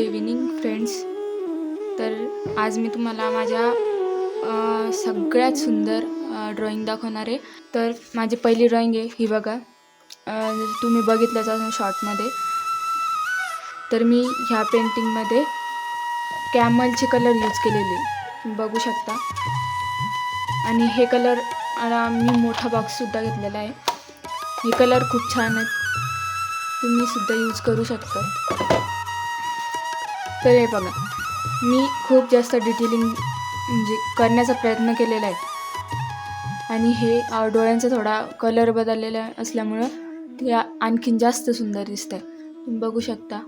Evening friends. तर आज मी तुम्हाला माझ्या सगळ्यात सुंदर ड्रॉइंग दाखवणार आहे. तर माझी पहिली ड्रॉइंग आहे ही बघा. तुम्ही बघितलंच असेल शॉर्टमध्ये. तर मी ह्या पेंटिंगमध्ये कॅमलचे कलर यूज केलेले तुम्ही बघू शकता. आणि हे कलर मी मोठा बॉक्ससुद्धा घेतलेला आहे. हे कलर खूप छान आहेत, तुम्ही सुद्धा यूज करू शकता. तर हे बघा, मी खूप जास्त डिटेलिंग म्हणजे करण्याचा प्रयत्न केलेला आहे. आणि हे डोळ्यांचा थोडा कलर बदललेला असल्यामुळं ते आणखीन जास्त सुंदर दिसतं आहे, तुम्ही बघू शकता.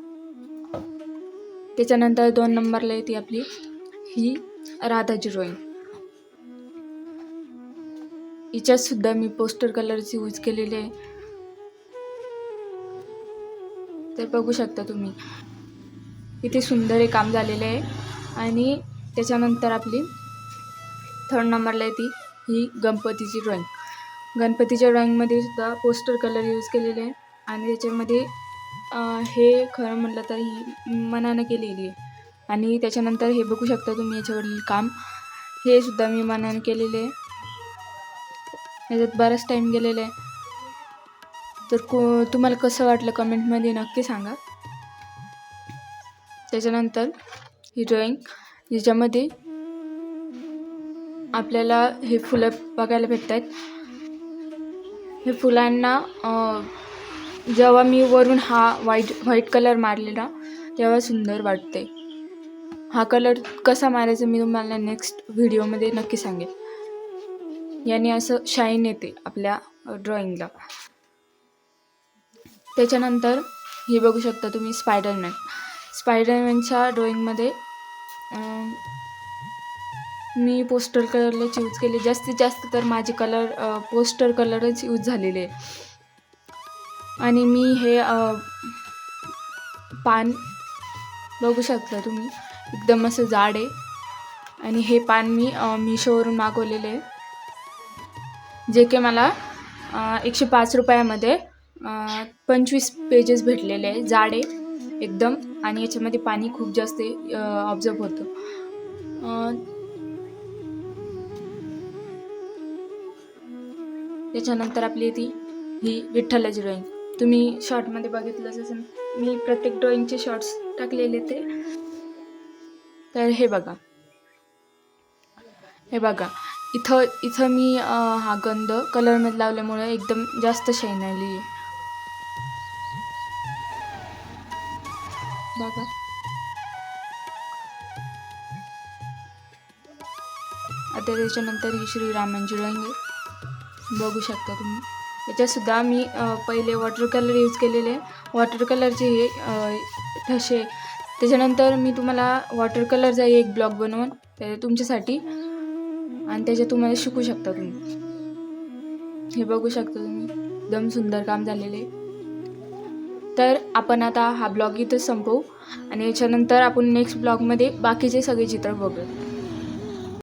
त्याच्यानंतर 2 नंबरला येते आपली ही राधाची ड्रॉइंग. हिच्यातसुद्धा मी पोस्टर कलरची यूज केलेले आहे. तर बघू शकता तुम्ही किती सुंदर हे काम झालेलं आहे. आणि त्याच्यानंतर आपली 3rd नंबरला येते ही गणपतीची ड्रॉइंग. गणपतीच्या ड्रॉइंगमध्ये सुद्धा पोस्टर कलर यूज केलेले आहे. आणि त्याच्यामध्ये हे खरं म्हटलं तर ही मनानं केलेली आहे. आणि त्याच्यानंतर हे बघू शकता तुम्ही याच्यावरील काम, हे सुद्धा मी मनानं केलेले आहे. याच्यात बराच टाईम गेलेला आहे. तर तुम्हाला कसं वाटलं कमेंटमध्ये नक्की सांगा. त्याच्यानंतर ही ड्रॉइंग ज्याच्यामध्ये आपल्याला हे फुलं बघायला भेटत आहेत. हे फुलांना जेव्हा मी वरून हा व्हाईट कलर मारलेला तेव्हा सुंदर वाटते. हा कलर कसा मारायचा मी तुम्हाला नेक्स्ट व्हिडिओमध्ये नक्की सांगेन. याने असं शाईन येते आपल्या ड्रॉइंगला. त्याच्यानंतर हे बघू शकता तुम्ही स्पायडरमॅनच्या ड्रॉइंगमध्ये मी पोस्टर कलरच यूज केले. जास्तीत जास्त तर माझे कलर पोस्टर कलरच यूज झालेले आहे. आणि मी हे पान बघू शकता तुम्ही, एकदम असं जाड आहे. आणि हे पान मी मिशोवरून मागवलेले आहे, जे की मला 105 रुपयामध्ये 25 पेजेस भेटलेले आहे. जाड आहे एकदम. आणि याच्यामध्ये पाणी खूप जास्त ऑब्झर्व होतं. त्याच्यानंतर आपली ती ही विठ्ठलाची ड्रॉइंग. तुम्ही शॉर्टमध्ये बघितलंच असेल, मी प्रत्येक ड्रॉइंगचे शॉर्ट्स टाकलेले ते. तर हे बघा इथं मी हा गंध कलरमध्ये लावल्यामुळे एकदम जास्त शाईन आली आहे बघा. आता त्याच्यानंतर ही श्रीरामांची ड्रॉइंग आहे, बघू शकता तुम्ही. याच्यातसुद्धा मी पहिले वॉटर कलर यूज केलेले आहे. वॉटर कलरचे हे ठसे. त्याच्यानंतर मी तुम्हाला वॉटर कलरचा एक ब्लॉग बनवून तुमच्यासाठी आणि त्याच्यात तुम्हाला शिकू शकता तुम्ही. हे बघू शकता तुम्ही, एकदम सुंदर काम झालेले आहे. तर आपण आता हा ब्लॉग इथंच संपवू आणि याच्यानंतर आपण नेक्स्ट ब्लॉगमध्ये बाकीचे सगळे चित्र बघू.